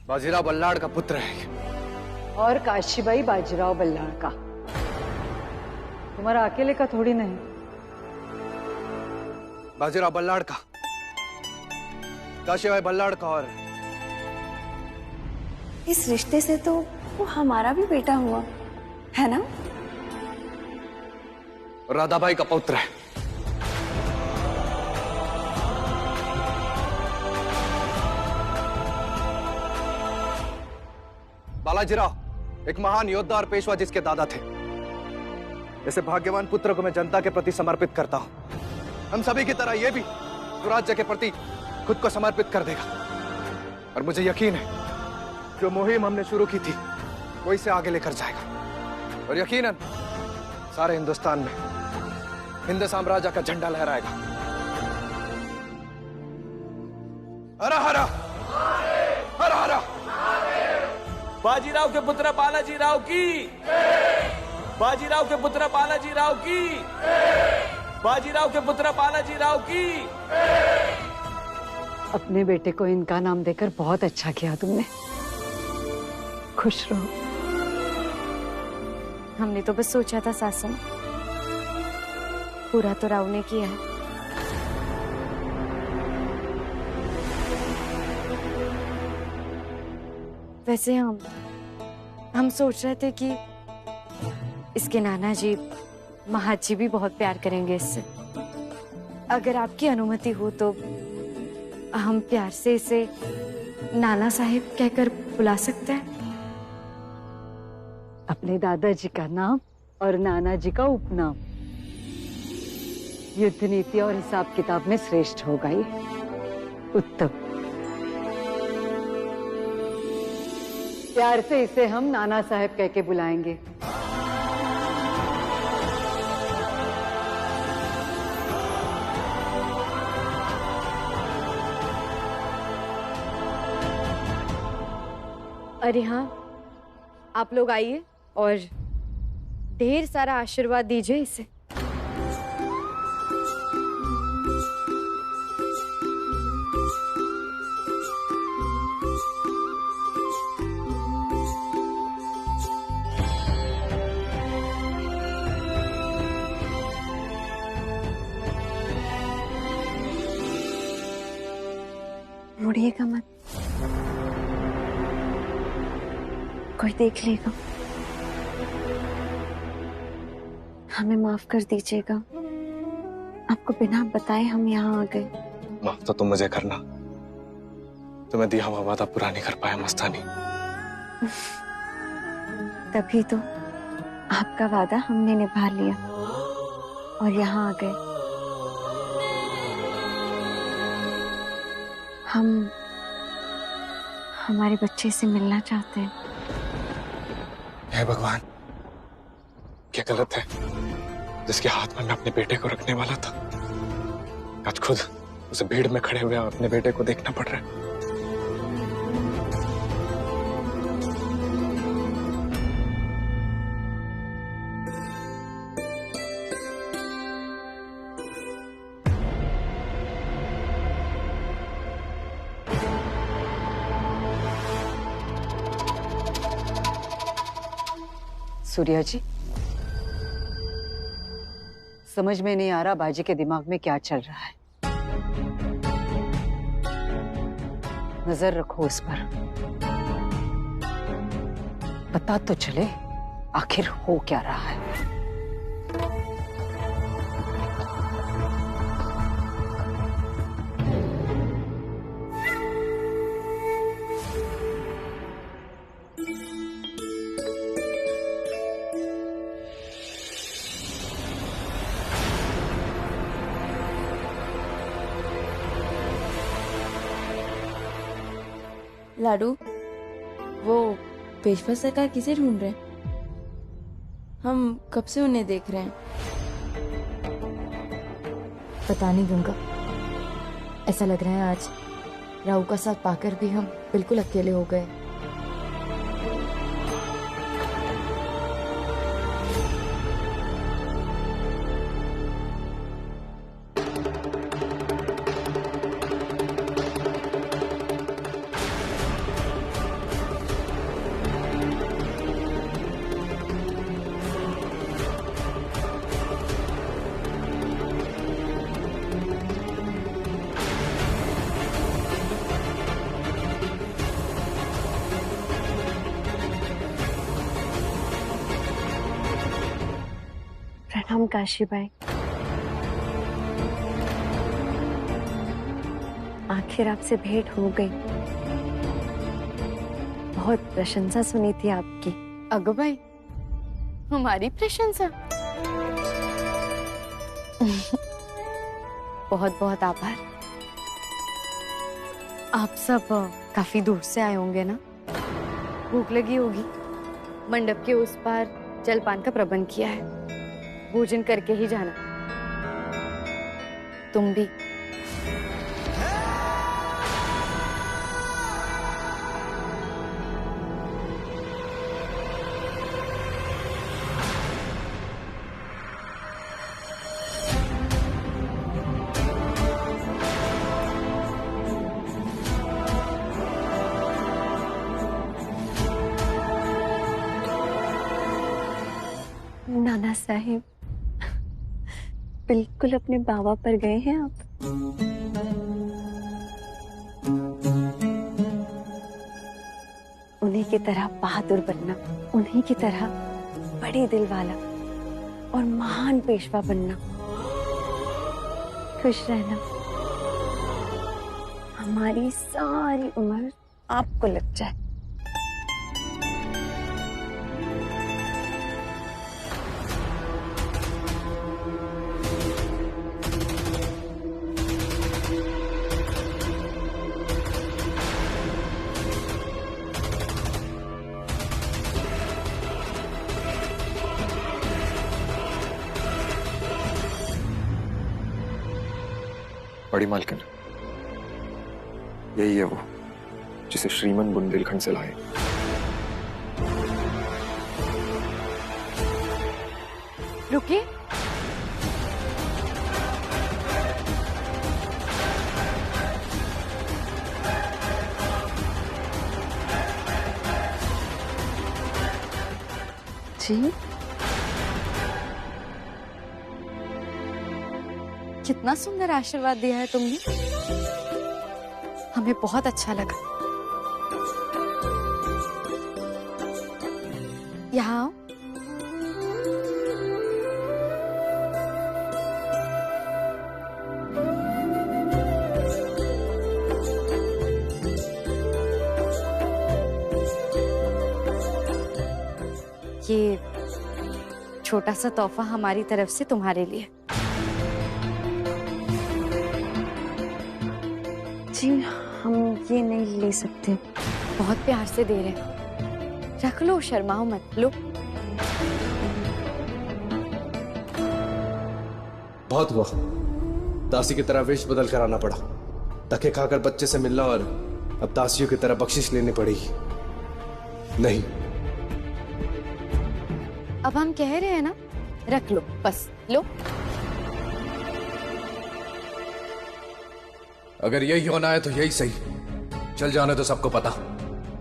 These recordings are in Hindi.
बाजीराव बल्लाड़ का पुत्र है और काशीबाई बाजीराव बल्लाड़ का, तुम्हारा अकेले का थोड़ी नहीं। बाजीराव बल्लाड़ का, काशीबाई बल्लाड़ का। और इस रिश्ते से तो वो हमारा भी बेटा हुआ है ना? राधाबाई का पुत्र है। बालाजीराव एक महान योद्धा और पेशवा जिसके दादा थे। ऐसे भाग्यवान पुत्र को मैं जनता के प्रति समर्पित करता हूं। हम सभी की तरह यह भी स्वराज्य के प्रति खुद को समर्पित कर देगा। और मुझे यकीन है जो मुहिम हमने शुरू की थी वो इसे आगे लेकर जाएगा। और यकीनन सारे हिंदुस्तान में हिंद साम्राज्य का झंडा लहराएगा। हरा हरा हरा हरा। बाजीराव के पुत्र बालाजी राव की, बाजीराव के पुत्र बालाजी राव की, बाजीराव के पुत्र बालाजी राव की। अपने बेटे को इनका नाम देकर बहुत अच्छा किया तुमने। खुश रहो। हमने तो बस सोचा था सासू, पूरा तो राव ने किया है। वैसे हम सोच रहे थे कि इसके नाना जी महाजी भी बहुत प्यार करेंगे इससे। अगर आपकी अनुमति हो तो हम प्यार से इसे नाना साहिब कहकर बुला सकते हैं। अपने दादाजी का नाम और नाना जी का उपनाम युद्ध नीति और हिसाब किताब में श्रेष्ठ होगा ये। उत्तम। प्यार से इसे हम नाना साहब कह के बुलाएंगे। अरे हाँ, आप लोग आइए और ढेर सारा आशीर्वाद दीजिए इसे। मुड़िएगा मत, कोई देख लेगा। हमें माफ कर दीजिएगा, आपको बिना बताए हम यहाँ आ गए। माफ तो तुम मुझे करना, तुम्हें दिया हुआ वादा पूरा नहीं कर पाया मस्तानी। तभी तो आपका वादा हमने निभा लिया और यहाँ आ गए। हम हमारे बच्चे से मिलना चाहते हैं। हे भगवान, क्या गलत है जिसके हाथ में मैं अपने बेटे को रखने वाला था, आज खुद उसे भीड़ में खड़े हुए अपने बेटे को देखना पड़ रहा है। सूर्या जी, समझ में नहीं आ रहा बाजी के दिमाग में क्या चल रहा है। नजर रखो उस पर, पता तो चले आखिर हो क्या रहा है। लाडू, वो पेशवा सरकार किसे ढूंढ रहे हैं? हम कब से उन्हें देख रहे हैं। पता नहीं गंगा, ऐसा लग रहा है आज राहु का साथ पाकर भी हम बिल्कुल अकेले हो गए। प्रणाम काशीबाई। आखिर आपसे भेंट हो गई। बहुत प्रशंसा सुनी थी आपकी। अगो भाई, हमारी प्रशंसा? बहुत बहुत आभार। आप सब काफी दूर से आए होंगे ना? भूख लगी होगी। मंडप के उस पार जलपान का प्रबंध किया है, भोजन करके ही जाना। तुम भी। नाना साहिब, बिल्कुल अपने बाबा पर गए हैं आप। उन्हीं की तरह बहादुर बनना, उन्हीं की तरह बड़े दिल वाला और महान पेशवा बनना। खुश रहना। हमारी सारी उम्र आपको लग जाए। बड़ी मालकिन, यही है वो जिसे श्रीमन बुंदेलखंड से लाए। रुकिए। जी, कितना सुंदर आशीर्वाद दिया है तुमने। हमें बहुत अच्छा लगा। यहाँ आओ। ये छोटा सा तोहफा हमारी तरफ से तुम्हारे लिए। जी, हम ये नहीं ले सकते। बहुत प्यार से दे रहे हैं। रख लो, शर्माओ मत। लो। बहुत हुआ, दासी की तरह वेश बदल कर आना पड़ा। धक्के खाकर बच्चे से मिलना और अब दासियों की तरह बख्शिश लेनी पड़ेगी। नहीं, अब हम कह रहे हैं ना, रख लो, बस लो। अगर यही होना है तो यही सही। चल जाने तो सबको पता,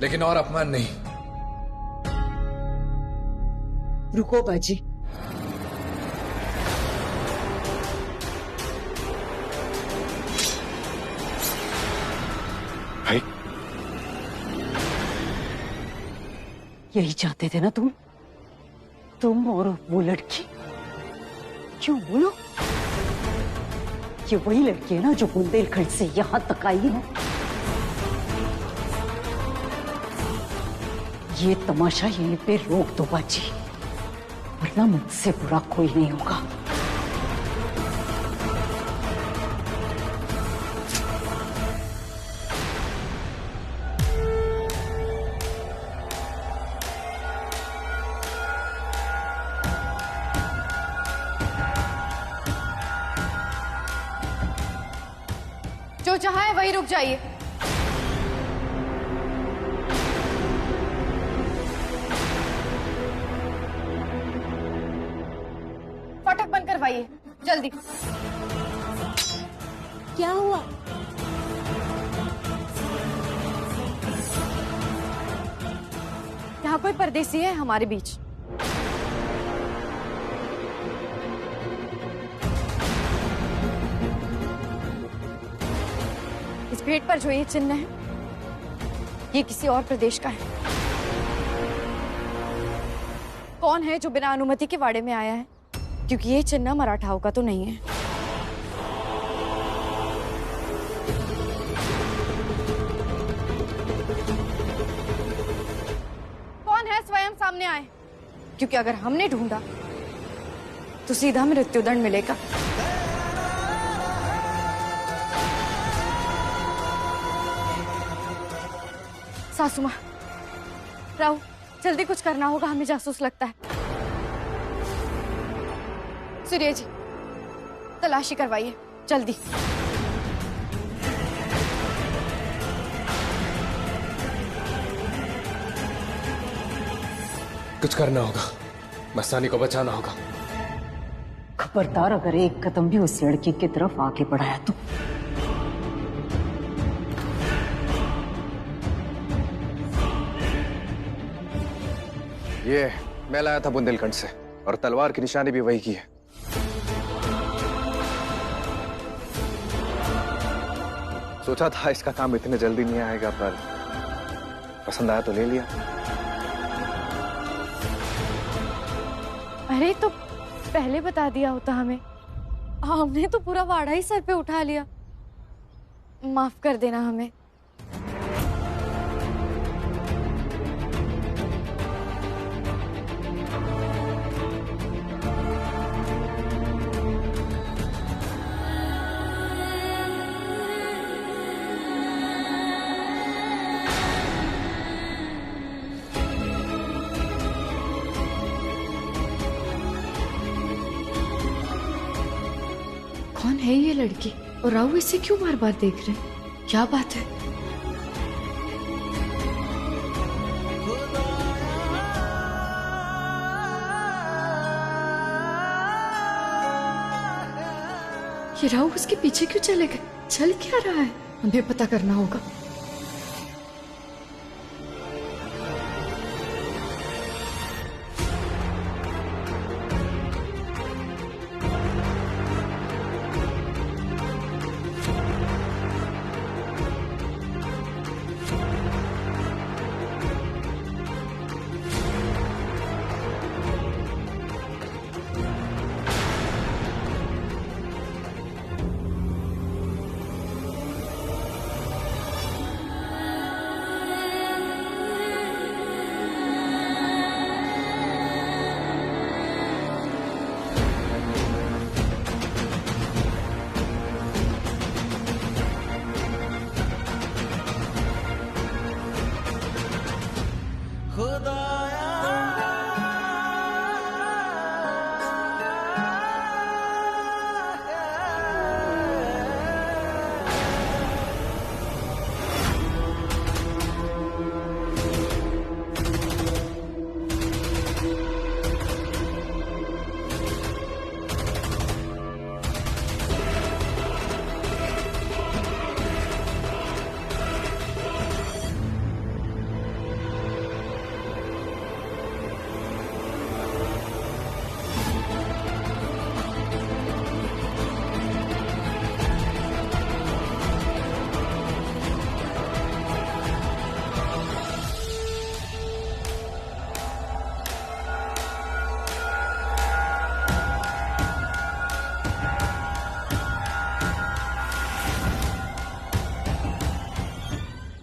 लेकिन और अपमान नहीं। रुको बाजी। भाई, यही चाहते थे ना तुम और वो लड़की। क्यों बोलो? ये वही लड़की है ना जो बुंदेलखंड से यहां तक आई है। ये तमाशा यहीं पे रोक दो बाजी, वरना मुझसे बुरा कोई नहीं होगा। जो जहां है वहीं रुक जाइए। फाटक बंद करवाइए, जल्दी। क्या हुआ? यहाँ कोई परदेसी है हमारे बीच। इस भेंट पर जो ये चिन्ह है, ये किसी और प्रदेश का है। कौन है जो बिना अनुमति के वाड़े में आया है? क्योंकि ये चिन्ह मराठाओं का तो नहीं है। कौन है स्वयं सामने आए, क्योंकि अगर हमने ढूंढा तो सीधा मृत्युदंड मिलेगा। सासू माँ, राव, जल्दी कुछ करना होगा, हमें जासूस लगता है। सूर्य जी, तलाशी करवाइए जल्दी। कुछ करना होगा, मस्तानी को बचाना होगा। खबरदार अगर एक कदम भी उस लड़की की तरफ आगे बढ़ाया तो। ये मैं लाया था बुंदेलखंड से, और तलवार की निशानी भी वही की है। सोचा था इसका काम इतने जल्दी नहीं आएगा, पर पसंद आया तो ले लिया। अरे तो पहले बता दिया होता हमें, हमने तो पूरा वाड़ा ही सर पे उठा लिया। माफ कर देना हमें। कौन है ये लड़की और राव इसे क्यों बार बार देख रहे हैं? क्या बात है? ये राव उसके पीछे क्यों चले गए? चल क्या रहा है? हमें पता करना होगा।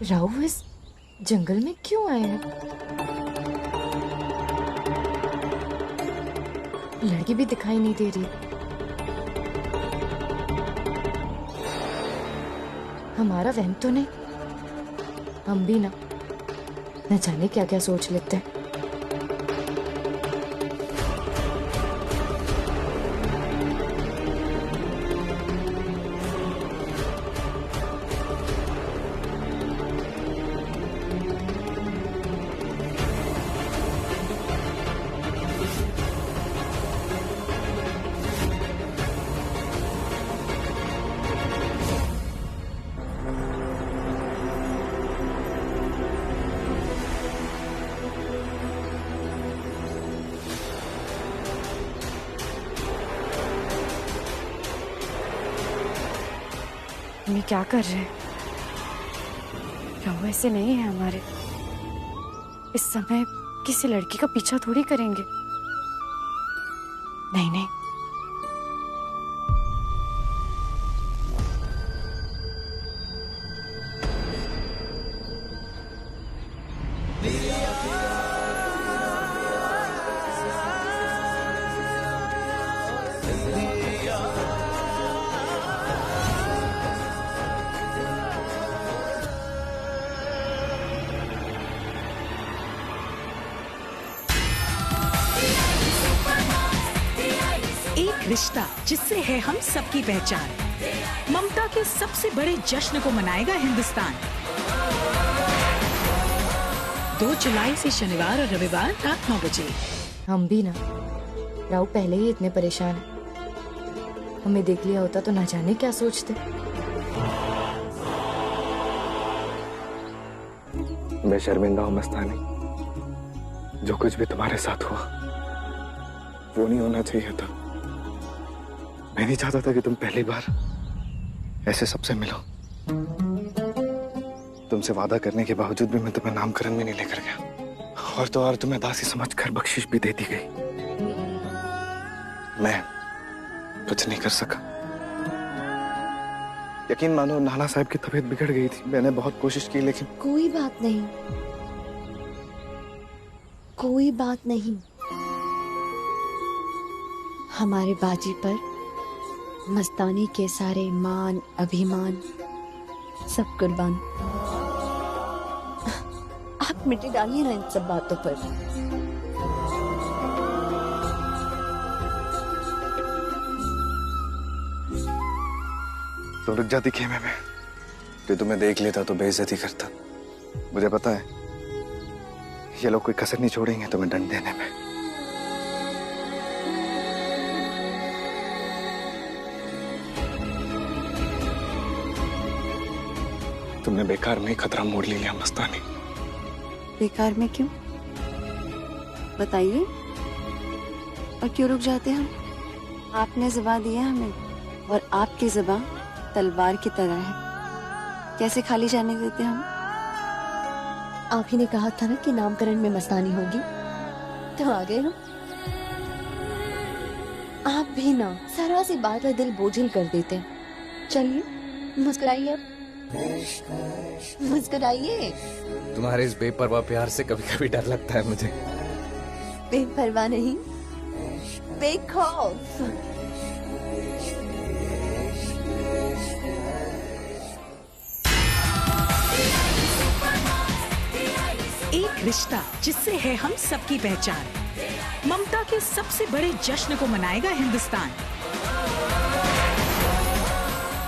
राव इस जंगल में क्यों आए हैं? लड़की भी दिखाई नहीं दे रही। हमारा वहम तो नहीं? हम भी ना न जाने क्या क्या सोच लेते हैं। हम क्या कर रहे हैं? राव ऐसे नहीं है हमारे। इस समय किसी लड़की का पीछा थोड़ी करेंगे। नहीं नहीं, रिश्ता जिससे है हम सबकी पहचान, ममता के सबसे बड़े जश्न को मनाएगा हिंदुस्तान। 2 जुलाई से शनिवार और रविवार रात 9 बजे। हम भी ना, राव पहले ही इतने परेशान है, हमें देख लिया होता तो ना जाने क्या सोचते। मैं शर्मिंदा हूं मस्तानी, जो कुछ भी तुम्हारे साथ हुआ वो नहीं होना चाहिए था। मैं नहीं चाहता था कि तुम पहली बार ऐसे सबसे मिलो। तुमसे वादा करने के बावजूद भी मैं तुम्हें नामकरण में नहीं लेकर गया, और तो और तुम्हें दासी समझकर बख्शिश भी दे दी गई। मैं कुछ नहीं कर सका। यकीन मानो नाना साहब की तबीयत बिगड़ गई थी, मैंने बहुत कोशिश की लेकिन कोई बात नहीं, कोई बात नहीं। हमारे बाजी पर मस्तानी के सारे मान अभिमान सब कुर्बान। आप मिट्टी डालिए ना इन सब बातों पर। तो रुक जाती खेमे में, जो तुम्हें देख लेता तो बेइज्जती करता। मुझे पता है ये लोग कोई कसर नहीं छोड़ेंगे तुम्हें दंड देने में। तुमने बेकार में ही खतरा मोड़ लिया मस्तानी। बेकार में क्यों बताइए, और क्यों रुक जाते हम? आपने ज़बान दिया हमें, और आपकी ज़बान तलवार की तरह है, कैसे खाली जाने देते हम? आप ही ने कहा था ना कि नामकरण में मस्तानी होगी, तो आ गए हम। आप भी ना जरा सी बात है दिल बोझिल कर देते हैं। चलिए मुस्कुराइए, अब मुस्कुराइए। तुम्हारे इस बेपरवाह प्यार से कभी कभी डर लगता है मुझे। बेपरवाह नहीं, बेखौफ। एक रिश्ता जिससे है हम सबकी पहचान, ममता के सबसे बड़े जश्न को मनाएगा हिंदुस्तान।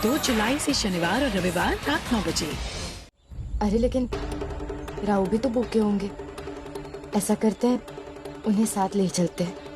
2 जुलाई से शनिवार और रविवार रात 9 बजे। अरे लेकिन राव भी तो भूखे होंगे, ऐसा करते हैं उन्हें साथ ले चलते हैं।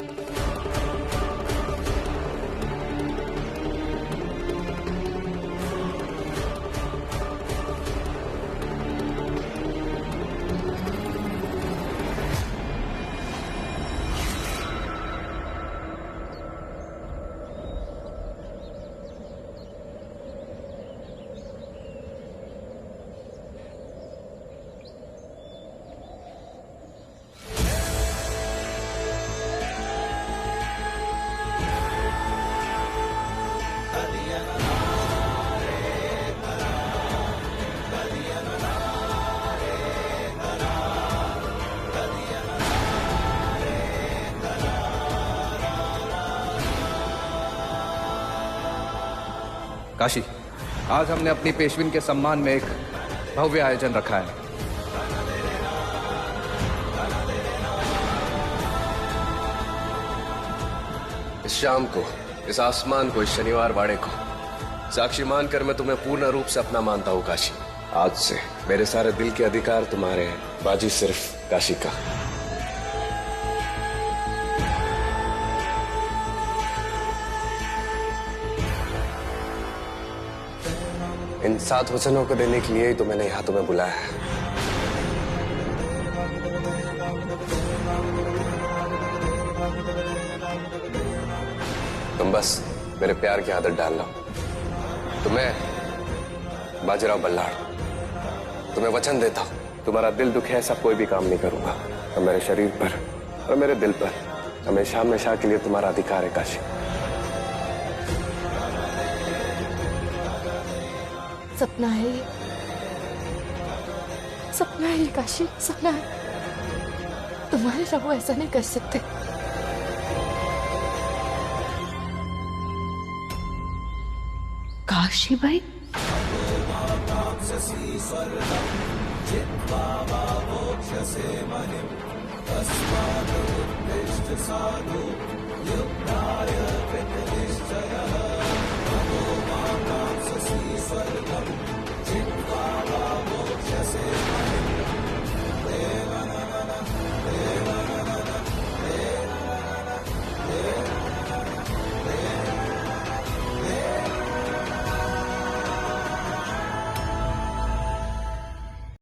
काशी, आज हमने अपनी पेशविन के सम्मान में एक भव्य आयोजन रखा है। इस शाम को, इस आसमान को, इस शनिवार वाड़े को साक्षी मानकर मैं तुम्हें पूर्ण रूप से अपना मानता हूँ काशी। आज से मेरे सारे दिल के अधिकार तुम्हारे हैं, बाजी सिर्फ काशी का। इन 7 वचनों को देने के लिए ही तो मैंने यहाँ तुम्हें बुलाया है। तुम बस मेरे प्यार की आदत डाल लो। तुम्हें बाजीराव बल्लाड़, तुम्हें वचन देता हूं, तुम्हारा दिल दुखे ऐसा कोई भी काम नहीं करूंगा, और मेरे शरीर पर और मेरे दिल पर हमेशा हमेशा के लिए तुम्हारा अधिकार है काशी। सपना है ये, सपना है ये काशी, सपना है। तुम्हारे रघु ऐसा नहीं कर सकते। काशी भाई,